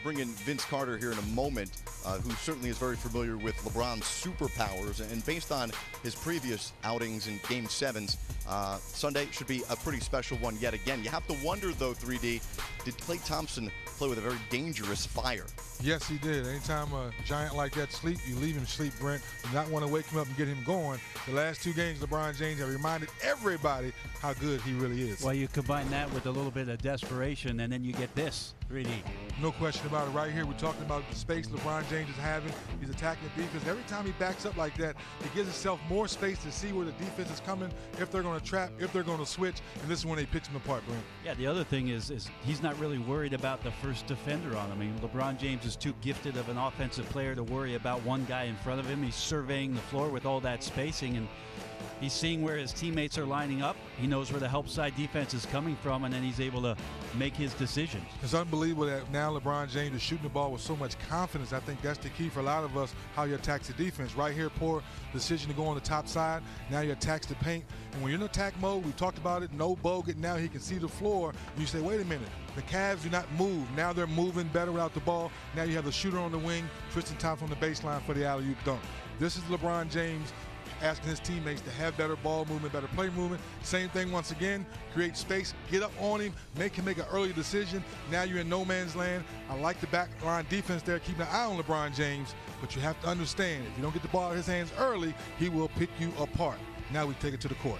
Bring in Vince Carter here in a moment, who certainly is very familiar with LeBron's superpowers. And based on his previous outings in Game 7s, Sunday should be a pretty special one yet again. You have to wonder, though, 3D, did Klay Thompson play with a very dangerous fire? Yes, he did. Anytime a giant like that sleep, you leave him sleep, Brent. You not want to wake him up and get him going. The last 2 games, LeBron James have reminded everybody how good he really is. Well, you combine that with a little bit of desperation, and then you get this, 3D. No question about it. Right here, we're talking about the space LeBron James is having. He's attacking the defense. Every time he backs up like that, he gives himself more space to see where the defense is coming, if they're going to trap, if they're going to switch, and this is when they pitch him apart, Brent. Yeah, the other thing is he's not really worried about the first defender on him. I mean, LeBron James is too gifted of an offensive player to worry about one guy in front of him. He's surveying the floor with all that spacing, and he's seeing where his teammates are lining up. He knows where the help side defense is coming from, and then he's able to make his decisions. It's unbelievable that now LeBron James is shooting the ball with so much confidence. I think that's the key for a lot of us, how you attack the defense. Right here, poor decision to go on the top side. Now you attack the paint. And when you're in attack mode, we talked about it, no bogut. Now he can see the floor. And you say, wait a minute, the Cavs do not move. Now they're moving better without the ball. Now you have the shooter on the wing, Tristan Thompson on the baseline for the alley-oop dunk. This is LeBron James asking his teammates to have better ball movement, better play movement. Same thing once again, create space, get up on him, make him make an early decision. Now you're in no man's land. I like the back line defense there, keeping an eye on LeBron James, but you have to understand, if you don't get the ball out of his hands early, he will pick you apart. Now we take it to the court.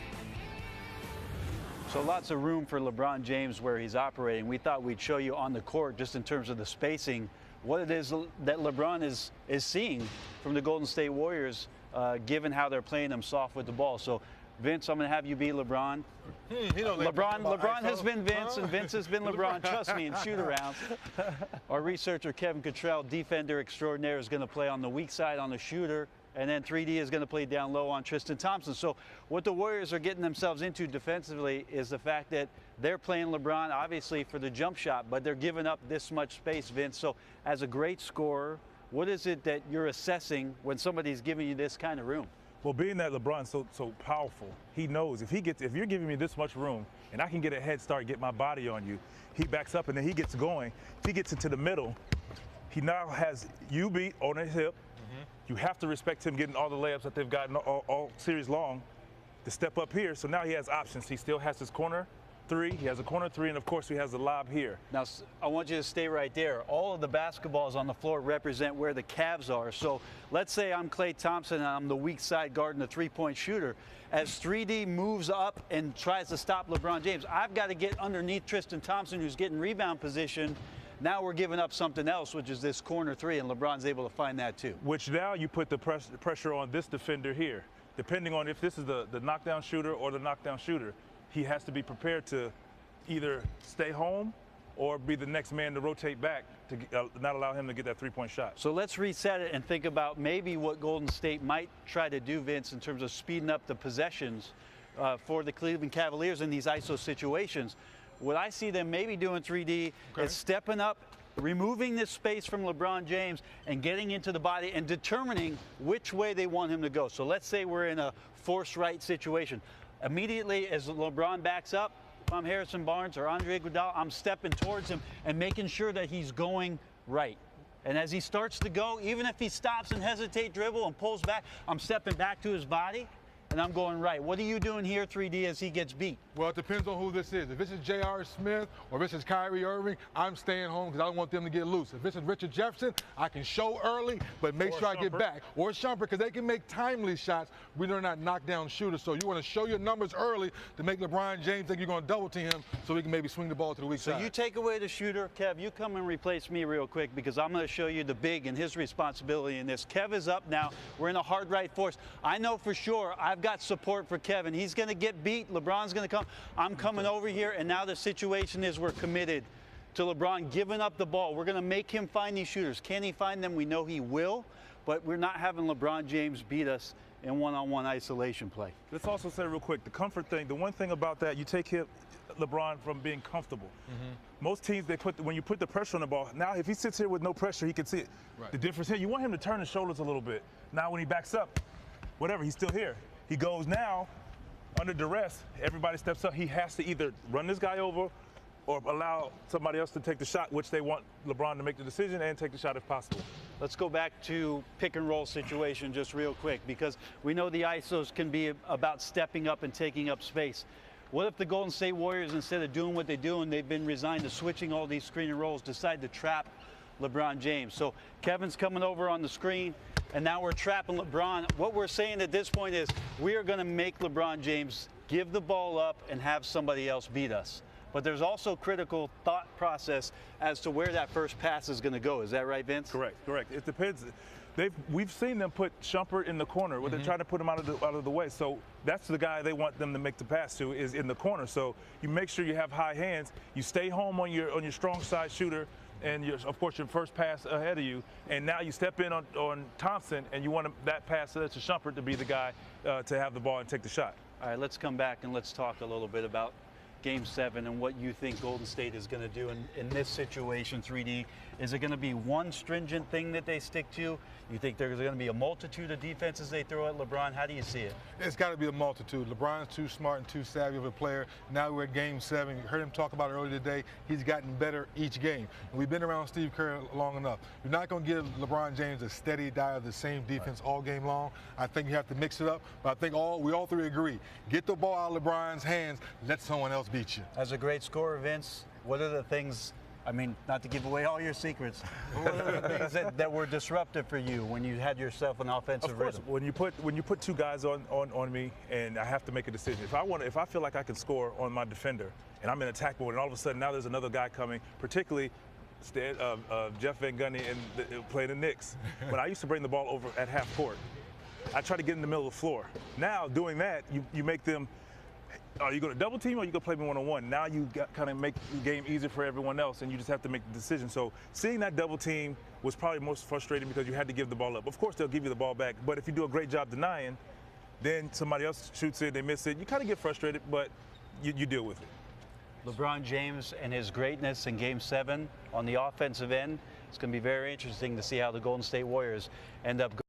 So lots of room for LeBron James where he's operating. We thought we'd show you on the court, just in terms of the spacing, what it is that LeBron is seeing from the Golden State Warriors, given how they're playing them soft with the ball. So, Vince, I'm going to have you be LeBron. LeBron has been Vince, and Vince has been LeBron. Trust me, in shoot-arounds. Our researcher, Kevin Cottrell, defender extraordinaire, is going to play on the weak side on the shooter, and then 3D is going to play down low on Tristan Thompson. So what the Warriors are getting themselves into defensively is the fact that they're playing LeBron, obviously, for the jump shot, but they're giving up this much space, Vince. So as a great scorer, what is it that you're assessing when somebody's giving you this kind of room? Well, being that LeBron's so powerful, he knows if you're giving me this much room and I can get a head start, get my body on you, he backs up and then he gets going. If he gets into the middle, he now has you beat on his hip. You have to respect him getting all the layups that they've gotten all series long to step up here. So now he has options. He still has his corner 3, he has a corner 3, and of course he has the lob here. Now, I want you to stay right there. All of the basketballs on the floor represent where the Cavs are. So let's say I'm Klay Thompson and I'm the weak side guarding the three-point shooter. As 3D moves up and tries to stop LeBron James, I've got to get underneath Tristan Thompson, who's getting rebound position. Now we're giving up something else, which is this corner 3, and LeBron's able to find that too. Which now you put the pressure on this defender here. Depending on if this is the knockdown shooter or the knockdown shooter, he has to be prepared to either stay home or be the next man to rotate back to not allow him to get that three-point shot. So let's reset it and think about maybe what Golden State might try to do, Vince, in terms of speeding up the possessions for the Cleveland Cavaliers in these ISO situations. What I see them maybe doing, 3D, is stepping up, removing this space from LeBron James and getting into the body and determining which way they want him to go. So let's say we're in a force right situation. Immediately as LeBron backs up, if I'm Harrison Barnes or Andre Iguodala, I'm stepping towards him and making sure that he's going right. And as he starts to go, even if he stops and hesitate, dribble and pulls back, I'm stepping back to his body and I'm going right. What are you doing here, 3D, as he gets beat? Well, it depends on who this is. If this is J.R. Smith or if this is Kyrie Irving, I'm staying home because I don't want them to get loose. If this is Richard Jefferson, I can show early, but make sure I get back. Or Shumpert, because they can make timely shots when they're not knockdown shooters. So you want to show your numbers early to make LeBron James think you're going to double team him so he can maybe swing the ball to the weak side. So you take away the shooter. Kev, you come and replace me real quick because I'm going to show you the big and his responsibility in this. Kev is up now. We're in a hard right force. I know for sure I've got support for Kevin. He's going to get beat. LeBron's going to come. I'm coming over here, and now the situation is we're committed to LeBron giving up the ball. We're going to make him find these shooters. Can he find them? We know he will, but we're not having LeBron James beat us in one-on-one isolation play. Let's also say real quick, the comfort thing, the one thing about that, you take LeBron from being comfortable. Most teams, when you put the pressure on the ball, now if he sits here with no pressure, he can see it. The difference here, you want him to turn his shoulders a little bit. Now when he backs up, whatever, he's still here. He goes now, under duress, everybody steps up. He has to either run this guy over or allow somebody else to take the shot, which they want LeBron to make the decision and take the shot if possible. Let's go back to pick and roll situation just real quick, because we know the ISOs can be about stepping up and taking up space. What if the Golden State Warriors, instead of doing what they do and they've been resigned to switching all these screen and rolls, decide to trap LeBron James? So Kevin's coming over on the screen, and now we're trapping LeBron. What we're saying at this point is we are going to make LeBron James give the ball up and have somebody else beat us. But there's also critical thought process as to where that first pass is going to go. Is that right, Vince? Correct. It depends. We've seen them put Shumpert in the corner where they're trying to put him out of the way. So that's the guy they want them to make the pass to, is in the corner. So you make sure you have high hands. You stay home on your strong side shooter, and of course your first pass ahead of you. And now you step in on Thompson, and you want that pass to Shumpert to be the guy to have the ball and take the shot. All right, let's come back and let's talk a little bit about Game 7 and what you think Golden State is going to do in this situation, 3D. Is it going to be one stringent thing that they stick to? You think there's going to be a multitude of defenses they throw at LeBron? How do you see it? It's got to be a multitude. LeBron's too smart and too savvy of a player. Now we're at Game 7. You heard him talk about it earlier today. He's gotten better each game. And we've been around Steve Kerr long enough. You're not going to give LeBron James a steady diet of the same defense all game long. I think you have to mix it up. But I think we all three agree. Get the ball out of LeBron's hands. Let someone else beat you. As a great scorer, Vince, what are the things, I mean, not to give away all your secrets, but what are the things that were disruptive for you when you had yourself an offensive rhythm? Of course, when you put two guys on me and I have to make a decision. If I feel like I can score on my defender and I'm in attack mode, and all of a sudden now there's another guy coming, particularly Jeff Van Gundy and playing the Knicks. When I used to bring the ball over at half court, I try to get in the middle of the floor. Now doing that, you make them. Are you going to double team or are you going to play me one-on-one? Now you kind of make the game easier for everyone else, and you just have to make the decision. So seeing that double team was probably most frustrating because you had to give the ball up. Of course, they'll give you the ball back, but if you do a great job denying, then somebody else shoots it, they miss it. You kind of get frustrated, but you deal with it. LeBron James and his greatness in Game 7 on the offensive end. It's going to be very interesting to see how the Golden State Warriors end up going.